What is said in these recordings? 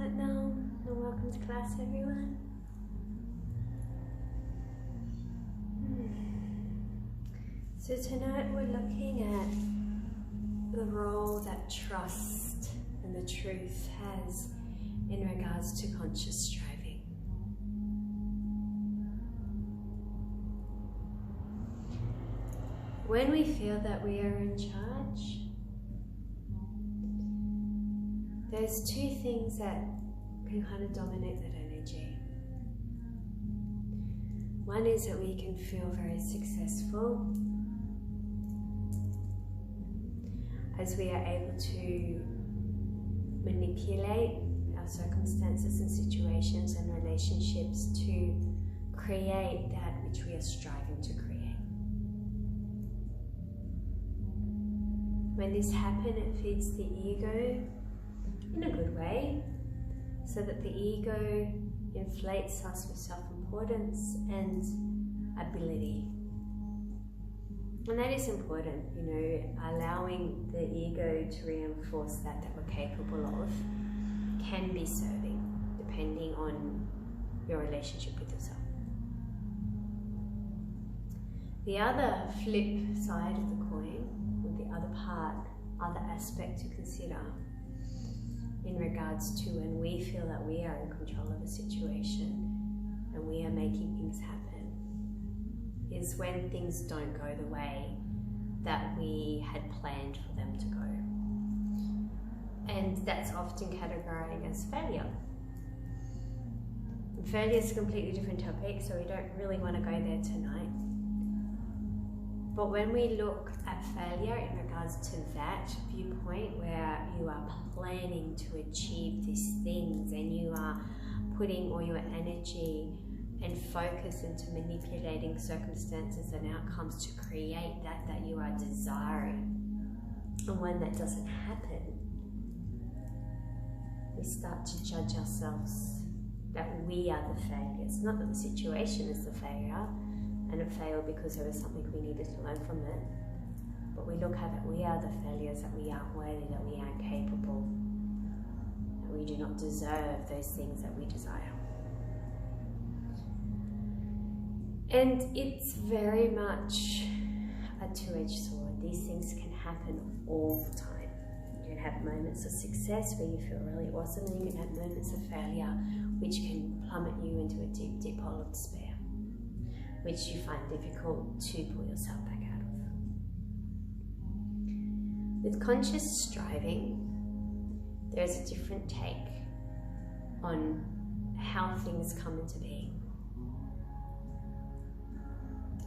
Satnam, and welcome to class, everyone. So tonight we're looking at the role that trust and the truth has in regards to conscious striving. When we feel that we are in charge, there's two things that can kind of dominate that energy. One is that we can feel very successful as we are able to manipulate our circumstances and situations and relationships to create that which we are striving to create. When this happens, it feeds the ego in a good way, so that the ego inflates us with self-importance and ability. And that is important, allowing the ego to reinforce that we're capable of can be serving, depending on your relationship with yourself. The other flip side of the coin, or the other aspect to consider in regards to when we feel that we are in control of a situation and we are making things happen, is when things don't go the way that we had planned for them to go. And that's often categorized as failure. And failure is a completely different topic, so we don't really want to go there tonight. But when we look at failure in regards to that viewpoint, where you are planning to achieve these things and you are putting all your energy and focus into manipulating circumstances and outcomes to create that you are desiring, and when that doesn't happen, we start to judge ourselves that we are the failures, not that the situation is the failure and it failed because there was something we needed to learn from it. But we look at it, we are the failures, that we aren't worthy, that we aren't capable, that we do not deserve those things that we desire. And it's very much a two-edged sword. These things can happen all the time. You can have moments of success where you feel really awesome, and you can have moments of failure which can plummet you into a deep, deep hole of despair, which you find difficult to pull yourself back out of. With conscious striving, there's a different take on how things come into being.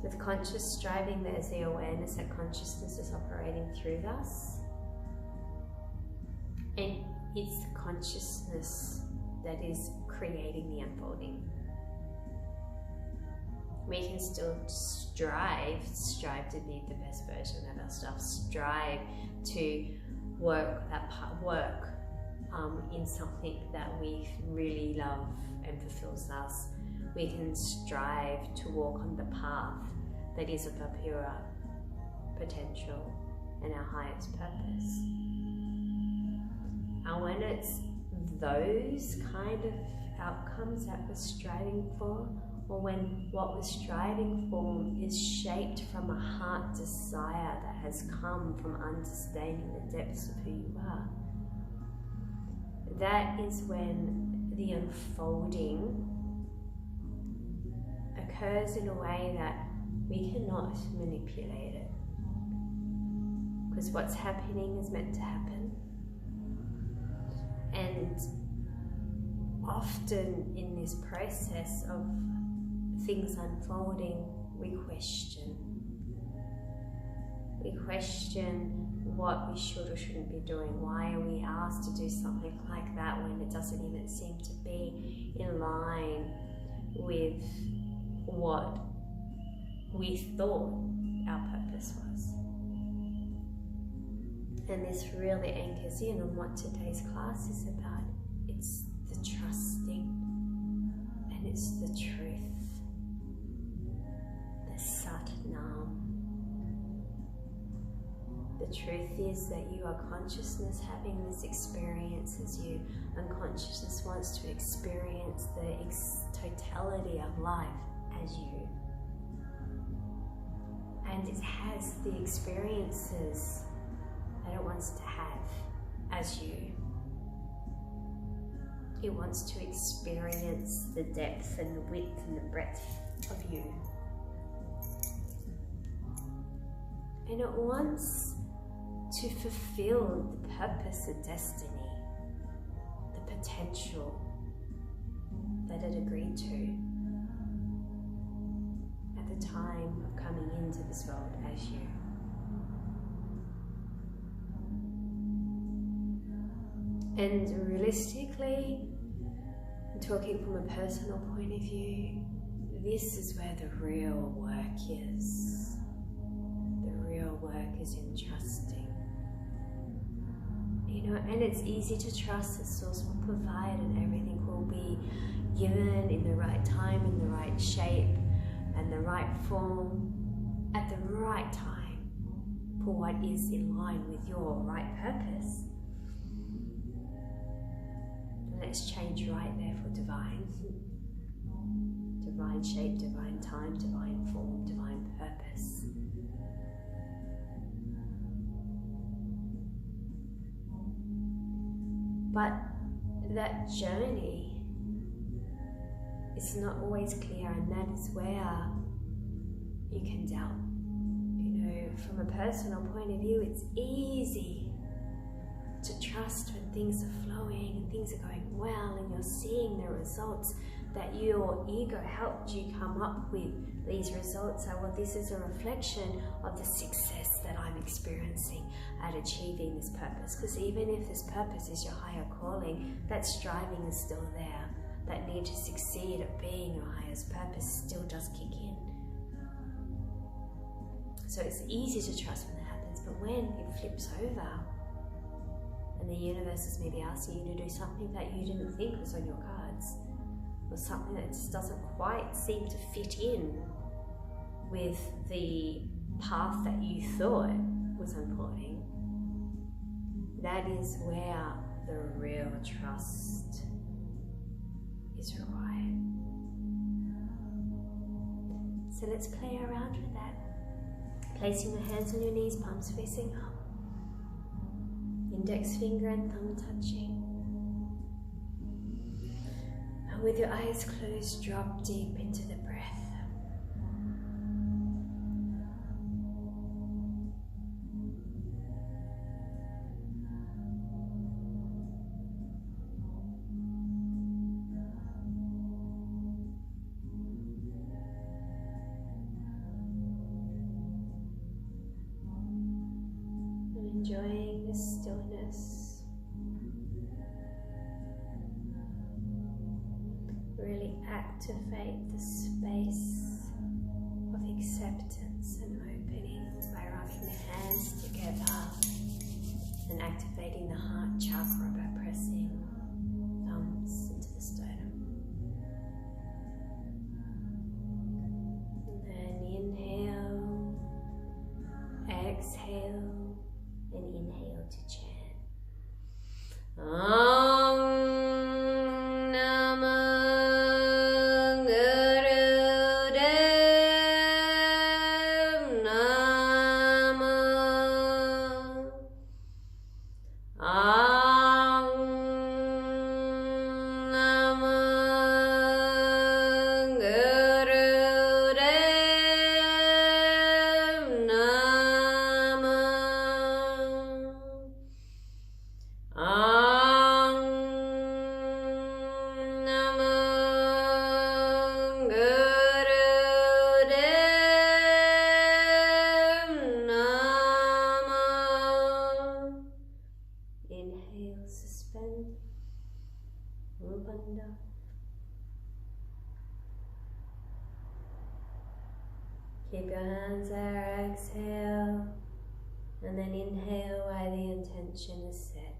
With conscious striving, there's the awareness that consciousness is operating through us, and it's the consciousness that is creating the unfolding. We can still strive to be the best version of ourselves, strive to work in something that we really love and fulfills us. We can strive to walk on the path that is of our pure potential and our highest purpose. And when it's those kind of outcomes that we're striving for, or when what we're striving for is shaped from a heart desire that has come from understanding the depths of who you are, that is when the unfolding occurs in a way that we cannot manipulate it. Because what's happening is meant to happen. And often in this process of things unfolding, we question. We question what we should or shouldn't be doing. Why are we asked to do something like that when it doesn't even seem to be in line with what we thought our purpose was? And this really anchors in on what today's class is about. It's the trusting, and it's the truth, the Satnam, the truth is that you are consciousness having this experience as you, and consciousness wants to experience the totality of life as you. And it has the experiences that it wants to have as you. It wants to experience the depth and the width and the breadth of you. And it wants to fulfill the purpose and destiny, the potential that it agreed to at the time of coming into this world as you. And realistically, talking from a personal point of view, this is where the real work is. The real work is in trusting. You know, and it's easy to trust that Source will provide and everything will be given in the right time, in the right shape, and the right form, at the right time, for what is in line with your right purpose. Let's change right there for divine. Divine shape, divine time, divine form, divine purpose. But that journey is not always clear, and that is where you can doubt. You know, from a personal point of view, it's easy to trust when things are flowing and things are going well and you're seeing the results that your ego helped you come up with. These results are, well, this is a reflection of the success that I'm experiencing at achieving this purpose. Because even if this purpose is your higher calling, that striving is still there. That need to succeed at being your highest purpose still does kick in. So it's easy to trust when that happens, but when it flips over, and the universe is maybe asking you to do something that you didn't think was on your cards, or something that just doesn't quite seem to fit in with the path that you thought was unfolding, that is where the real trust is required. So let's play around with that. Placing the hands on your knees, palms facing up. Index finger and thumb touching. And with your eyes closed, drop deep into the breath. Enjoying the stillness. Really activate the space of acceptance and opening by rubbing the hands together and activating the heart chakra by pressing thumbs into the sternum. And then inhale, exhale, and inhale to chant. Om Namah Gurudev Namah. Om Namah Gurudev Namah. Om Namah Gurudev Namah. Inhale, suspend, move under. Keep your hands there, exhale, and then inhale while the intention is set.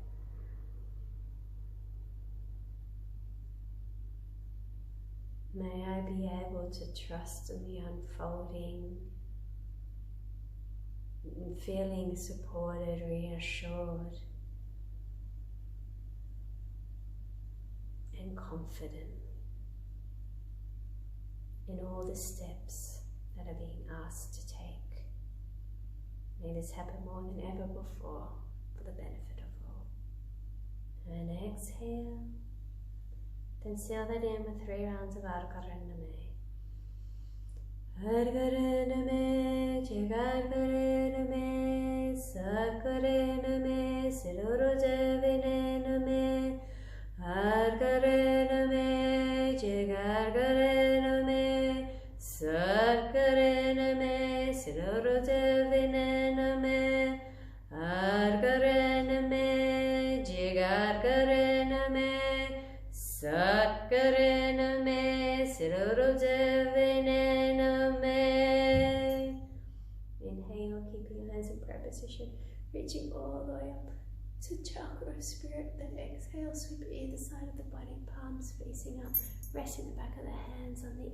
May I be able to trust in the unfolding and feeling supported, reassured, and confident in all the steps that are being asked to take. May this happen more than ever before for the benefit of all. And exhale. Then seal that in with 3 rounds of Adhikaraname. Adhikaraname, Jagaraname, Sakaraname, Siddhorojaviname, Adhikaraname, Jagaraname, Sakaraname, Siddhorojaviname, Adhikaraname, Jagaraname, Satkaraname, Siddhorojaviname. Inhale, keeping your hands in prayer position, reaching all the way up to chakra of spirit. Then exhale, sweep either side of the body, palms facing up, resting the back of the hands on the